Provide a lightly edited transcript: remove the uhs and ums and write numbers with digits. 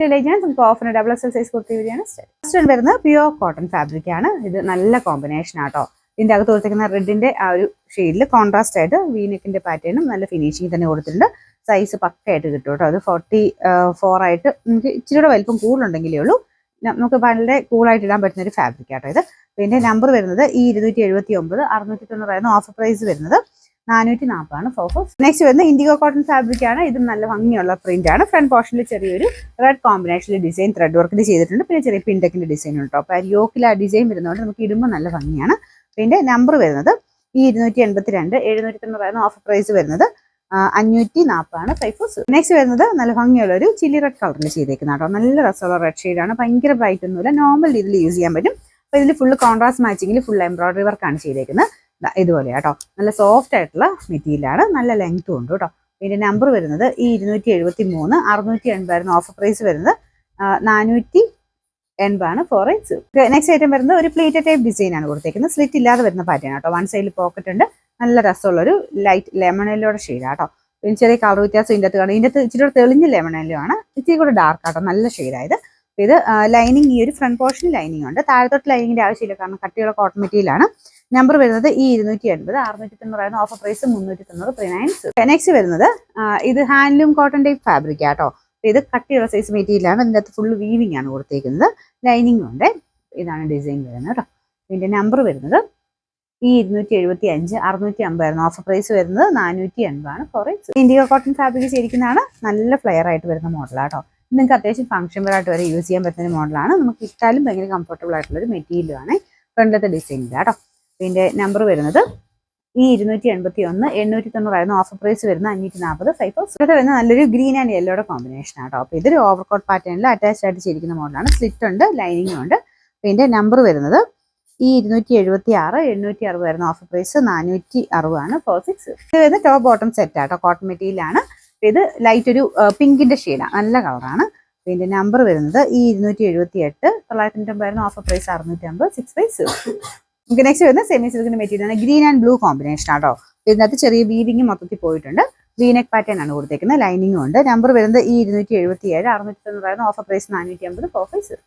നമുക്ക് ഓഫറിന് double XL size kurti വരികയാണ്. First വരുന്നത് പ്യുവർ കോട്ടൺ ഫാബ്രിക് ആണ്. ഇത് നല്ല കോമ്പിനേഷൻ ആട്ടോ. ഇതിന്റെ അകത്ത് കൊടുത്തിരിക്കുന്ന റെഡിന്റെ ആ ഒരു ഷെയ്ഡിൽ കോൺട്രാസ്റ്റ് ആയിട്ട് വീനെക്കിന്റെ പാറ്റേണും നല്ല ഫിനിഷിംഗ് തന്നെ കൊടുത്തിട്ടുണ്ട്. സൈസ് പക്കയായിട്ട് കിട്ടും കേട്ടോ. അത് 44 ആയിട്ട് നമുക്ക് ഇച്ചിരി കൂടെ വലിപ്പം കൂടുതലുണ്ടെങ്കിലേ ഉള്ളൂ. നമുക്ക് വളരെ കൂളായിട്ട് ഇടാൻ പറ്റുന്ന ഒരു ഫാബ്രിക് ആട്ടോ ഇത്. പിന്നെ നമ്പർ വരുന്നത് ഈ 279 690 ഓഫർ പ്രൈസ് വരുന്നത് 440 ആണ്. നെക്സ്റ്റ് വരുന്നത് ഇൻഡിഗോ കോട്ടൺ ഫാബ്രിക് ആണ്. ഇത് നല്ല ഭംഗിയുള്ള പ്രിന്റ് ആണ്. ഫ്രണ്ട് പോർഷനിൽ ചെറിയൊരു റെഡ് കോമ്പിനേഷനിൽ ഡിസൈൻ ത്രെഡ് വർക്കിൽ ചെയ്തിട്ടുണ്ട്. പിന്നെ ചെറിയ പിൻടെക്കിന്റെ ഡിസൈൻ ഉണ്ട് കേട്ടോ. അപ്പോൾ യോക്കിൽ ആ ഡിസൈൻ വരുന്നതുകൊണ്ട് നമുക്ക് ഇടുമ്പോൾ നല്ല ഭംഗിയാണ്. പിന്നെ നമ്പർ വരുന്നത് ഈ 282 790 ഓഫർ പ്രൈസ് വരുന്നത് 540 ആണ്. നെക്സ്റ്റ് വരുന്നത് നല്ല ഭംഗിയുള്ള ഒരു ചില്ലി റെഡ് കളറിൽ ചെയ്തേക്കുന്ന കേട്ടോ. നല്ല രസമുള്ള റെഡ് ഷെയ്ഡാണ്. ഭയങ്കര ബ്രൈറ്റ് ഒന്നുമില്ല, നോർമൽ രീതിയിൽ യൂസ് ചെയ്യാൻ പറ്റും. അപ്പോൾ ഇതിൽ ഫുൾ കോൺട്രാസ്റ്റ് മാച്ചിങ്ങിൽ ഫുൾ എംബ്രോയിഡറി വർക്കാണ് ചെയ്തേക്കുന്നത്. ഇതുപോലെ കേട്ടോ. നല്ല സോഫ്റ്റ് ആയിട്ടുള്ള മെറ്റീരിയലാണ്. നല്ല ലെങ്ത്തും ഉണ്ട് കേട്ടോ. ഇതിന്റെ നമ്പർ വരുന്നത് ഈ 273 680 ഓഫർ പ്രൈസ് വരുന്നത് 480 ആണ്. നെക്സ്റ്റ് ഐറ്റം വരുന്നത് ഒരു പ്ലേറ്റ് ടൈപ്പ് ഡിസൈൻ ആണ് കൊടുത്തേക്കുന്നത്. സ്ലിറ്റ് ഇല്ലാതെ വരുന്ന പാറ്റേൺ കേട്ടോ. വൺ സൈഡിൽ പോക്കറ്റ് ഉണ്ട്. നല്ല രസമുള്ളൊരു ലൈറ്റ് ലെമൺ യെല്ലോയുടെ ഷെയ്ഡാട്ടോ. പിന്നെ ചെറിയ കളർ വ്യത്യാസം ഇതിൻ്റെ അകത്ത് കാണും. ഇതിൻ്റെ അകത്ത് ഇച്ചിരി തെളിഞ്ഞ ലെമൺ യെല്ലോ ആണ്. ഇച്ചിരി കൂടെ ഡാർക്ക് ആട്ടോ. നല്ല ഷെയ്ഡായത്. ഇത് ലൈനിങ് ഈ ഒരു ഫ്രണ്ട് പോർഷനിൽ ലൈനിങ് ഉണ്ട്. താഴത്തോട്ട് ലൈനിങ്ങിന്റെ ആവശ്യമില്ല, കാരണം കട്ടിയുള്ള കോട്ടൺ മെറ്റീരിയലാണ്. നമ്പർ വരുന്നത് ഈ 280 690 ഓഫർ പ്രൈസ് 390. നെക്സ്റ്റ് വരുന്നത് ഇത് ഹാൻഡ്ലൂം കോട്ടൺ ടൈപ്പ് ഫാബ്രിക് ആട്ടോ. ഇത് കട്ടിയുള്ള സൈസ് മെറ്റീരിയലാണ്. ഇതിൻ്റെ അകത്ത് ഫുള്ള് വീവിംഗ് ആണ് കൊടുത്തേക്കുന്നത്. ലൈനിങ് ഉണ്ട്. ഇതാണ് ഡിസൈൻ വരുന്നത് കേട്ടോ. ഇതിന്റെ നമ്പർ വരുന്നത് ഈ 275 650 ഓഫർ പ്രൈസ് വരുന്നത് 480 ആണ്. ഇൻഡിഗോ കോട്ടൺ ഫാബ്രിക് ചെയ്തിരിക്കുന്നതാണ്. നല്ല ഫ്ലെയർ ആയിട്ട് വരുന്ന മോഡലാട്ടോ. നിങ്ങൾക്ക് അത്യാവശ്യം ഫംഗ്ഷൻ വെയർ ആയിട്ട് വരെ യൂസ് ചെയ്യാൻ പറ്റുന്ന മോഡലാണ്. നമുക്ക് ഇട്ടാലും ഭയങ്കര കംഫർട്ടബിൾ ആയിട്ടുള്ള ഒരു മെറ്റീരിയലാണ്. ഫ്രണ്ടിലത്തെ ഡിസൈനില്ല കേട്ടോ. ഇതിന്റെ നമ്പർ വരുന്നത് ഈ 281 890 ഓഫർ പ്രൈസ് വരുന്ന 540. ഇവിടെ വരുന്ന നല്ലൊരു ഗ്രീൻ ആൻഡ് യെല്ലോയുടെ കോമ്പിനേഷൻ ആട്ടോ. അപ്പോൾ ഇതൊരു ഓവർകോട്ട് പാറ്റേണിൽ അറ്റാച്ച്ഡ് ആയിട്ട് ചെയ്തിരിക്കുന്ന മോഡലാണ്. സ്ലിറ്റ് ഉണ്ട്, ലൈനിങ്ങും ഉണ്ട്. ഇതിന്റെ നമ്പർ വരുന്നത് ഈ 276 860 ഓഫർ പ്രൈസ് 460 ആണ്. ഇത് വരുന്നത് ടോപ്പ് ബോട്ടം സെറ്റ് ആട്ടോ. കോട്ടൺ മെറ്റീരിയലാണ്. ഇത് ലൈറ്റ് ഒരു പിങ്കിന്റെ ഷെയ്ഡാണ്. നല്ല കളറാണ്. ഇതിന്റെ നമ്പർ വരുന്നത് ഈ 278 990 ഓഫർ പ്രൈസ് 650. നമുക്ക് നെക്സ്റ്റ് വരുന്നത് സെമി സിൽക്കിന്റെ മെറ്റീരിയലാണ്. ഗ്രീൻ ആൻഡ് ബ്ലൂ കോമ്പിനേഷൻ ആട്ടോ. ഇതിനകത്ത് ചെറിയ വീവിംഗ് മൊത്തത്തിൽ പോയിട്ടുണ്ട്. വീനെക്ക് പാറ്റേൺ ആണ് കൊടുത്തേക്കുന്നത്. ലൈനിങ്ങും ഉണ്ട്. നമ്പർ വരുന്നത് ഈ 277 690 ഓഫർ പ്രൈസ് 450.